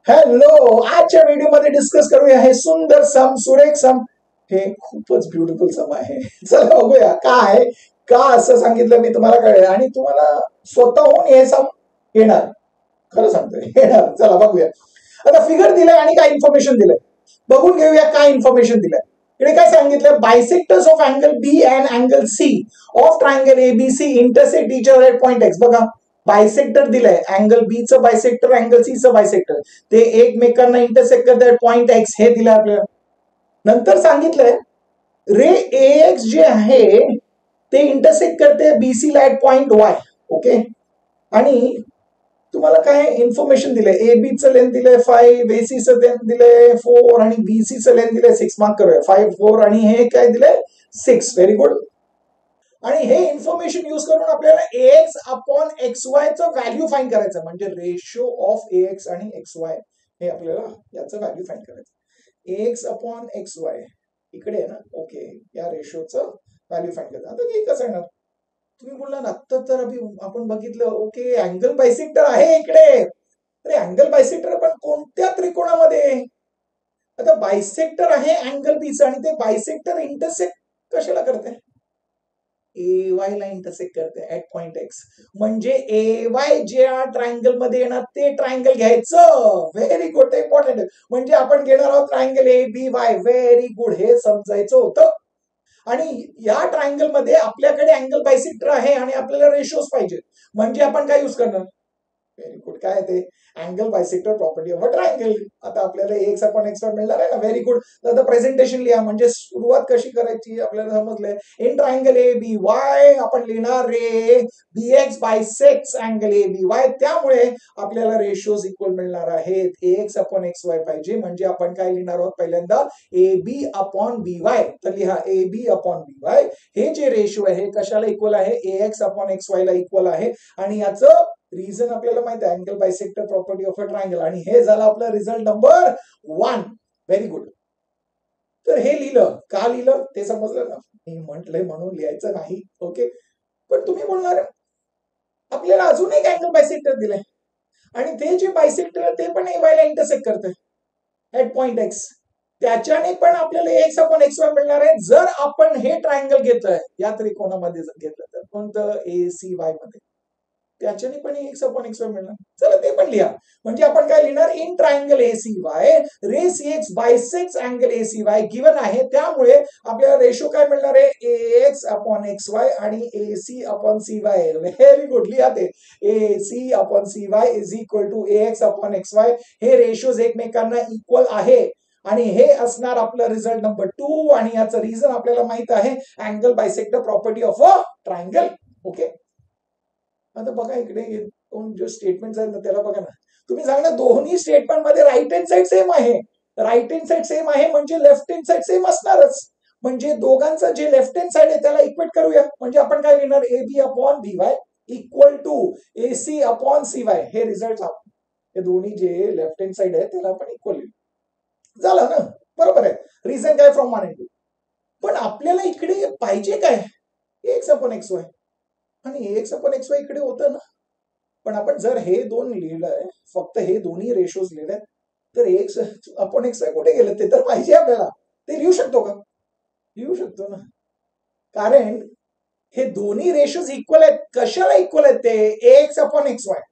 Hello, आजच्या व्हिडिओमध्ये discuss करूया हे सुंदर सम, सुरेख सम. हे खूपच ब्युटिफुल सम आहे. चला बघूया काय का असं सांगितलं मी तुम्हाला कळेल आणि तुम्हाला स्वतःहून हे सम येणार. खरं सांगतोय येणार. चला बघूया. आता फिगर दिलाय आणि काय इन्फॉर्मेशन दिलंय बघून घेऊया. काय इन्फॉर्मेशन दिलंय इकडे काय सांगितलं, bisectors of angle B and angle C of triangle ABC intersect each other at point X. बघा बायसेक्टर दिलंय, अँगल बी चं बायसेक्टर, अँगल सी चं बायसेक्टर, ते एकमेकांना इंटरसेक्ट करतात पॉइंट एक्स हे दिलंय आपल्याला. नंतर सांगितलंय रे एक्स जे आहे ते इंटरसेक्ट करते बीसी ला ऍट पॉइंट वाय. ओके, आणि तुम्हाला काय इन्फॉर्मेशन दिलंय, ए बी चं लेंथ दिलंय 5, एसी चं लेंथ दिलंय 4 आणि बीसी चं लेंथ दिलंय 6. मार्क करूया 5 4 आणि हे काय दिलंय 6. Very good. आणि हे इन्फॉर्मेशन यूज करून आपल्याला एक्स अपॉन एक्स वाय चं व्हॅल्यू फाइंड करायचं, म्हणजे रेशो ऑफ एक्स आणि एक्स वाय हे आपल्याला याचं व्हॅल्यू फाइंड करायचं. एक्स अपॉन एक्स वाय इकडे आहे ना. ओके, या रेशोचं व्हॅल्यू फाइंड करायचं. आता हे कसं येणार, तुम्ही बोलला ना आत्ता तर आपण बघितलं. ओके, अँगल बायसेक्टर आहे इकडे. अरे अँगल बायसेक्टर पण कोणत्या त्रिकोणामध्ये? आता बायसेक्टर आहे अँगल बीचा आणि ते बायसेक्टर इंटरसेक्ट कशाला करते? ए वाय ला इंटरसेक्ट करते ऍट पॉइंट एक्स. म्हणजे ए वाय ज्या ट्रायंगल मध्ये येणार ते ट्रायंगल घ्यायचं. Very good, important. म्हणजे आपण घेणार आहोत triangle A B Y. Very good, हे समजायचं होतं. आणि या ट्रायंगल मध्ये आपल्याकडे अँगल बायसेक्टर आहे आणि आपल्याला रेशोज पाहिजे, म्हणजे आपण काय यूज करणार? व्हेरी गुड, काय ते angle bisector property of a triangle. आता आपल्याला एक्स अपॉन एक्स वाय मिळणार आहे ना. Very good. तर प्रेझेंटेशन लिहा, म्हणजे सुरुवात कशी करायची आपल्याला समजलंय. In triangle A B Y आपण लिहिणार ray B X bisects angle A B Y. त्यामुळे आपल्याला रेशोज इक्वल मिळणार आहेत. एक्स अपॉन एक्स वाय पाहिजे, म्हणजे आपण काय लिहिणार आहोत पहिल्यांदा ए बी अपॉन बी वाय. तर लिहा ए बी अपॉन बी वाय. हे जे रेशो आहे कशाला इक्वल आहे? A X upon x Y ला इक्वल आहे. आणि याचं रिझन आपल्याला माहिती आहे, angle bisector property of a triangle. आणि हे झालं आपलं रिझल्ट नंबर 1. Very good. तर हे लिहिलं का लिहिलं ते समजलं ना. मी म्हंटलंय म्हणून लिहायचं नाही. ओके, पण तुम्ही बोलणार आपल्याला अजून एक अँगल बायसेक्टर दिलंय आणि ते जे बायसेक्टर ते पण ए वाय ला इंटरसेक्ट करते ऍट पॉइंट एक्स. त्याच्याने पण आपल्याला एक्स अपॉन एक्स वाय मिळणार आहे. जर आपण हे ट्रायंगल घेतोय या त्रिकोणामध्ये घेतलं तर कोणतं? ए सी वाय मध्ये, त्याच्याने पण एक्स अपॉन एक्स वाय मिळणार. चला ते पण लिहा. म्हणजे आपण काय लिहिणार? In triangle A C Y ray C X bisects angle A C Y given आहे. त्यामुळे आपल्याला रेशो काय मिळणार आहे? A X upon x Y आणि A C upon C Y. Very good, लिहा ते A C upon C Y is equal to A X upon x Y. हे रेशोज एकमेकांना इक्वल आहे आणि हे असणार आपलं रिझल्ट नंबर 2. आणि याचं रिझन आपल्याला माहित आहे, angle bisector property of a triangle. Okay, आता बघा इकडे जो स्टेटमेंट आहे ना त्याला बघा ना. तुम्ही सांगा दोन्ही स्टेटमेंट मध्ये राईट हँड साइड सेम आहे. राईट हँड साइड सेम आहे म्हणजे लेफ्ट हँड साइड सेम असणारच. म्हणजे दोघांचं जे लेफ्ट हँड साइड आहे त्याला इक्वेट करूया. म्हणजे आपण काय लिहिणार? A B upon B Y equal to A C upon C Y. हे रिझल्ट हे दोन्ही जे लेफ्ट हँड साइड आहे त्याला आपण इक्वल झालं ना. बरोबर आहे. रिझन काय? From 1 and 2. पण आपल्याला इकडे पाहिजे काय? X upon x Y. आणि एक्स अपॉन एक्स वाय इकडे होतं ना. पण आपण जर हे दोन लिहिलंय, फक्त हे दोन्ही रेशोज लिहिले, तर एक्स अपॉन एक्स वाय कुठे गेलं? ते तर पाहिजे आपल्याला. ते लिहू शकतो का? लिहू शकतो ना. कारण हे दोन्ही रेशोज इक्वल आहेत. कशाला इक्वल आहेत ते? एक्स अपॉन एक्स वाय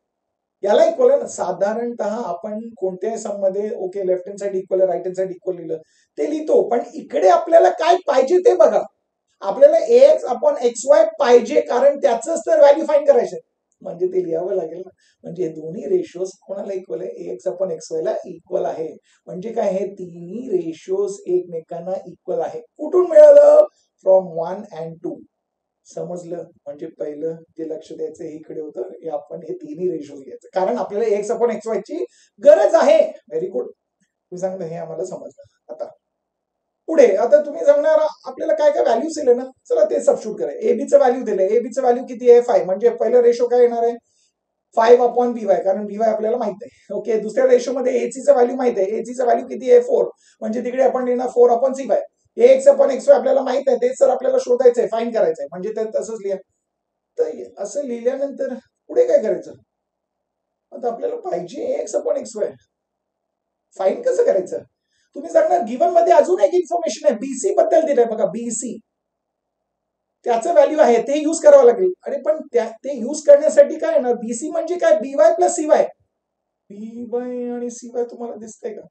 याला इक्वल आहे ना. साधारणतः आपण कोणत्याही सम मध्ये okay left hand side equal आहे, राईट हँड साइड इक्वल लिहिलं ते लिहितो. पण इकडे आपल्याला काय पाहिजे ते बघा. आपल्याला एक्स अपॉन एक्स वाय पाहिजे, कारण त्याच तर व्हॅल्यू फाइंड करायचे, म्हणजे ते लिहावं लागेल ना. म्हणजे दोन्ही रेशोज कोणाला इक्वल आहे? एक्स अपॉन एक्स वाय ला इक्वल आहे. म्हणजे काय? हे तिन्ही रेशोज एकमेकांना इक्वल आहे. कुठून मिळालं? From 1 and 2. समजलं? म्हणजे पहिलं जे लक्ष द्यायचं हे इकडे होतं. हे आपण हे तिन्ही रेशोज घ्यायचं, कारण आपल्याला एक्स अपॉन एक्स वाय ची गरज आहे. व्हेरी गुड, तुम्ही सांगता हे आम्हाला समजलं. आता पुढे आता तुम्ही सांगणार आपल्याला काय काय व्हॅल्यूज दिले ना. चला ते सबस्टिट्यूट करा. एबीचं व्हॅल्यू दिले. एबीचं व्हॅल्यू किती आहे? 5. म्हणजे पहिलं रेशो काय येणार आहे? 5 अपॉन बी वाय, कारण बी वाय आपल्याला माहित आहे. ओके, दुसऱ्या रेशो मध्ये एसीचं व्हॅल्यू माहित आहे. एसीचं व्हॅल्यू किती आहे? 4. म्हणजे तिकडे आपण लिहिणार 4 upon C Y. X upon x Y आपल्याला माहित आहे, तेच सर आपल्याला शोधायचंय, फाइंड करायचंय. म्हणजे ते तसंच लिहा. तर असं लिहिल्यानंतर पुढे काय करायचं? आता आपल्याला पाहिजे x upon x Y. Find कसं करायचं? तुम्ही सांगणार गिवन मध्ये अजून एक इन्फॉर्मेशन आहे, बीसी बद्दल दिलंय बघा, बीसी त्याचं व्हॅल्यू आहे, ते युज करावं लागेल. अरे पण ते युज करण्यासाठी काय ना, बीसी म्हणजे काय, बीवाय प्लस सीवाय. बीवाय आणि सीवाय तुम्हाला दिसतंय का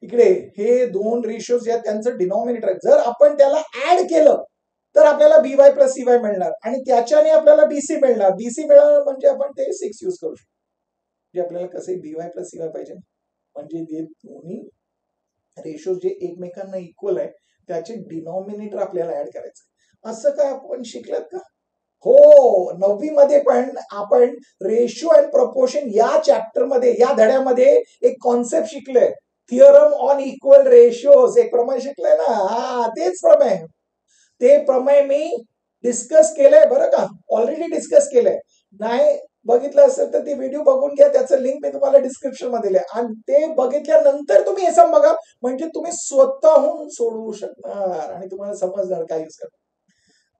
इकडे? हे दोन रेशियोज आहेत, त्यांचं डिनॉमिनेटर आहे. जर आपण त्याला ऍड केलं तर आपल्याला बीवाय प्लस सीवाय मिळणार आणि त्याच्याने आपल्याला बीसी मिळणार. बीसी मिळणार म्हणजे आपण ते 6 युज करू शकतो. म्हणजे आपल्याला कसे बीवाय प्लस सीवाय पाहिजे, म्हणजे ते दोन्ही रेशो जे एकमेकांना इक्वल आहे त्याचे डिनॉमिनेटर आपल्याला ऍड करायचं. असं काय आपण शिकलात का? हो, 9वी मध्ये पण आपण रेशो अँड प्रपोर्शन या चॅप्टर मध्ये, या धड्यामध्ये एक कॉन्सेप्ट शिकलोय, थिअरम ऑन इक्वल रेशियोज, एक प्रमेय शिकलंय ना. हा, तेच प्रमेय. ते प्रमेय मी डिस्कस केलंय बरं का, ऑलरेडी डिस्कस केलंय. नाही बघितलं असेल तर ती व्हिडिओ बघून घ्या, त्याचं लिंक मी तुम्हाला डिस्क्रिप्शन मध्ये दिलंय. आणि ते बघितल्यानंतर तुम्ही हे सम बघा, म्हणजे तुम्ही स्वतःहून सोडवू शकणार आणि तुम्हाला समजणार काय यूज करणार.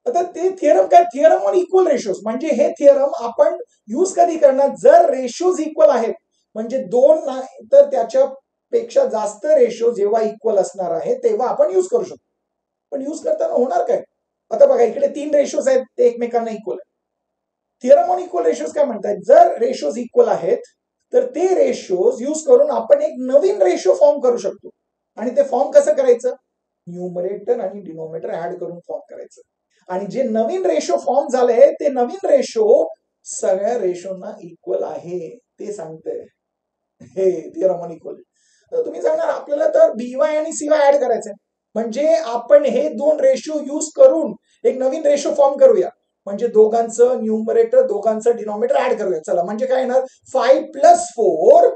आता ते थिअरम काय, थिअरम ऑन इक्वल रेशोज, म्हणजे हे थिअरम आपण यूज कधी करणार, जर रेशोज इक्वल आहेत, म्हणजे दोन नाही तर त्याच्यापेक्षा जास्त रेशो जेव्हा इक्वल असणार आहे तेव्हा आपण यूज करू शकतो. पण यूज करताना होणार काय? आता बघा इकडे 3 रेशोज आहेत, ते एकमेकांना इक्वल आहेत. थिअरम ऑन इक्वल रेशोज काय म्हणतात, जर रेशोज इक्वल आहेत तर ते रेशोज यूज करून आपण एक नवीन रेशो फॉर्म करू शकतो. आणि ते फॉर्म कसं करायचं, न्यूमरेटर आणि डिनोमिनेटर ऍड करून फॉर्म करायचं. आणि जे नवीन रेशो फॉर्म झालंय ते नवीन रेशो सगळ्या रेशोना इक्वल आहे, ते सांगतंय हे थिअरम ऑन इक्वल. तुम्ही सांगणार आपल्याला तर बीवाय आणि सीवाय ऍड करायचंय, म्हणजे आपण हे दोन रेशो यूज करून एक नवीन रेशो फॉर्म करूया, म्हणजे दोघांचं न्यूमरेटर दोघांचं डिनॉमिनेटर ऍड करूया. चला, म्हणजे काय येणार, 5 + 4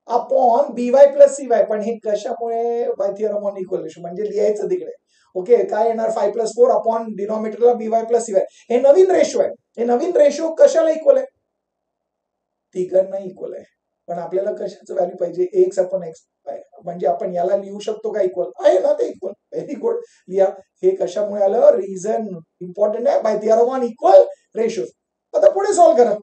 अपॉन बीवाय प्लस सीवाय. पण हे कशामुळे, by theorem on equal ratio, म्हणजे लिहायचं तिकडे. ओके, काय येणार, 5 + 4 अपॉन डिनॉमिनेटरला बीवाय प्लस सीवाय. हे नवीन रेशो आहे. हे नवीन रेशो कशाला इक्वल आहे, तिघांना इक्वल आहे. पण आपल्याला कशाचं व्हॅल्यू पाहिजे, एक्स अपॉन एक्स. म्हणजे आपण याला लिहू शकतो का इक्वल, आहे ना ते इक्वल. व्हेरी गुड, लिहा. हे कशामुळे आलं, रिझन इम्पॉर्टंट आहे, by theorem on equal ratios. आता पुढे सॉल्व्ह करा.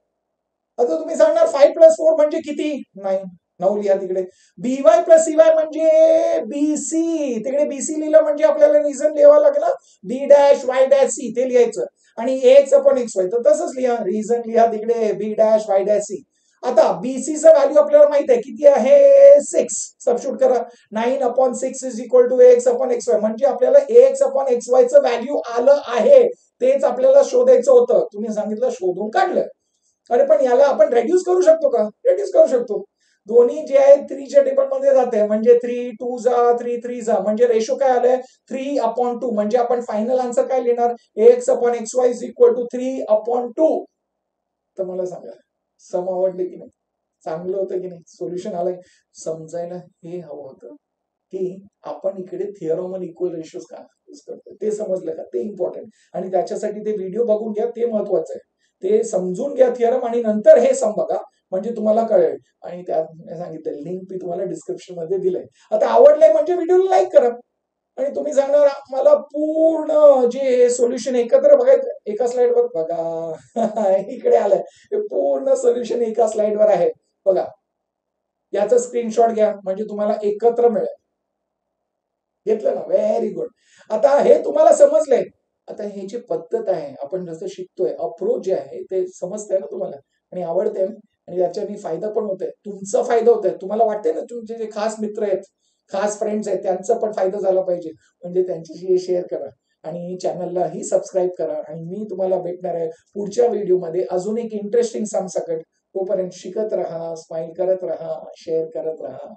आता तुम्ही सांगणार 5 + 4 म्हणजे किती, 9 लिहा तिकडे. बीवाय प्लस सीवाय म्हणजे बीसी, तिकडे बीसी लिहिलं म्हणजे आपल्याला रिझन लिहावं लागलं, बी डॅश वाय डॅश सी ते लिहायचं. आणि एक्स अपॉन एक्स वाय तर तसंच लिहा, रिझन लिहा तिकडे, बी डॅश वाय डॅश सी. आता बीसीचं व्हॅल्यू आपल्याला माहित आहे किती आहे, 6. सबस्टिट्यूट करा, 9/6 is equal to x upon x y. म्हणजे आपल्याला एक्स अपॉन एक्स वाय चं व्हॅल्यू आलं आहे, तेच आपल्याला शोधायचं होतं. तुम्ही सांगितलं शोधून काढलं. अरे पण याला आपण रेड्यूस करू शकतो का, रेड्यूस करू शकतो. दोन्ही जे आहे 3च्या टेबल मध्ये जाते, म्हणजे 3 2 जा 3 3 जा, म्हणजे रेशो काय आलाय 3/2. म्हणजे आपण फायनल आन्सर काय लिहिणार, x upon x y is equal to 3/2. तर मला सांगा, सम आवडले की नाही, चांगलं होतं की नाही, सोल्युशन आलंय. समजायला हे हवं होतं की आपण इकडे थिअरम ऑन इक्वल रेशियोज का यूज करतो, ते समजलं का, ते इम्पॉर्टंट. आणि त्याच्यासाठी ते व्हिडिओ बघून घ्या, ते महत्वाचं आहे. ते समजून घ्या थिअरम आणि नंतर हे सम बघा, म्हणजे तुम्हाला कळेल. आणि त्यात सांगितलं लिंक मी तुम्हाला डिस्क्रिप्शन मध्ये दिलंय. आता आवडलंय म्हणजे व्हिडिओला लाईक करा. आणि तुम्ही सांगणार मला पूर्ण जे सोल्युशन एकत्र बघायचं, एका स्लाइडवर बघा इकडे आलंय, हे पूर्ण सोल्युशन एका स्लाइडवर आहे बघा. याचा स्क्रीनशॉट घ्या, म्हणजे तुम्हाला एकत्र मिळेल. घेतलं ना, व्हेरी गुड. आता हे तुम्हाला समजलंय. आता हे जी पद्धत आहे, आपण जसं शिकतोय, अप्रोच जे आहे ते समजतंय ना तुम्हाला, आणि आवडतंय, आणि याच्याने फायदा पण होतोय, तुमचा फायदा होतोय. तुम्हाला वाटतंय ना तुमचे जे खास मित्र आहेत, खास फ्रेंड्स आहेत, त्यांचा पण फायदा झाला पाहिजे, म्हणजे त्यांच्याशी शेअर करा आणि चॅनललाही सबस्क्राईब करा. आणि मी तुम्हाला भेटणार आहे पुढच्या व्हिडिओमध्ये अजून एक इंटरेस्टिंग सम सकट. तोपर्यंत शिकत राहा, स्माइल करत राहा, शेअर करत राहा.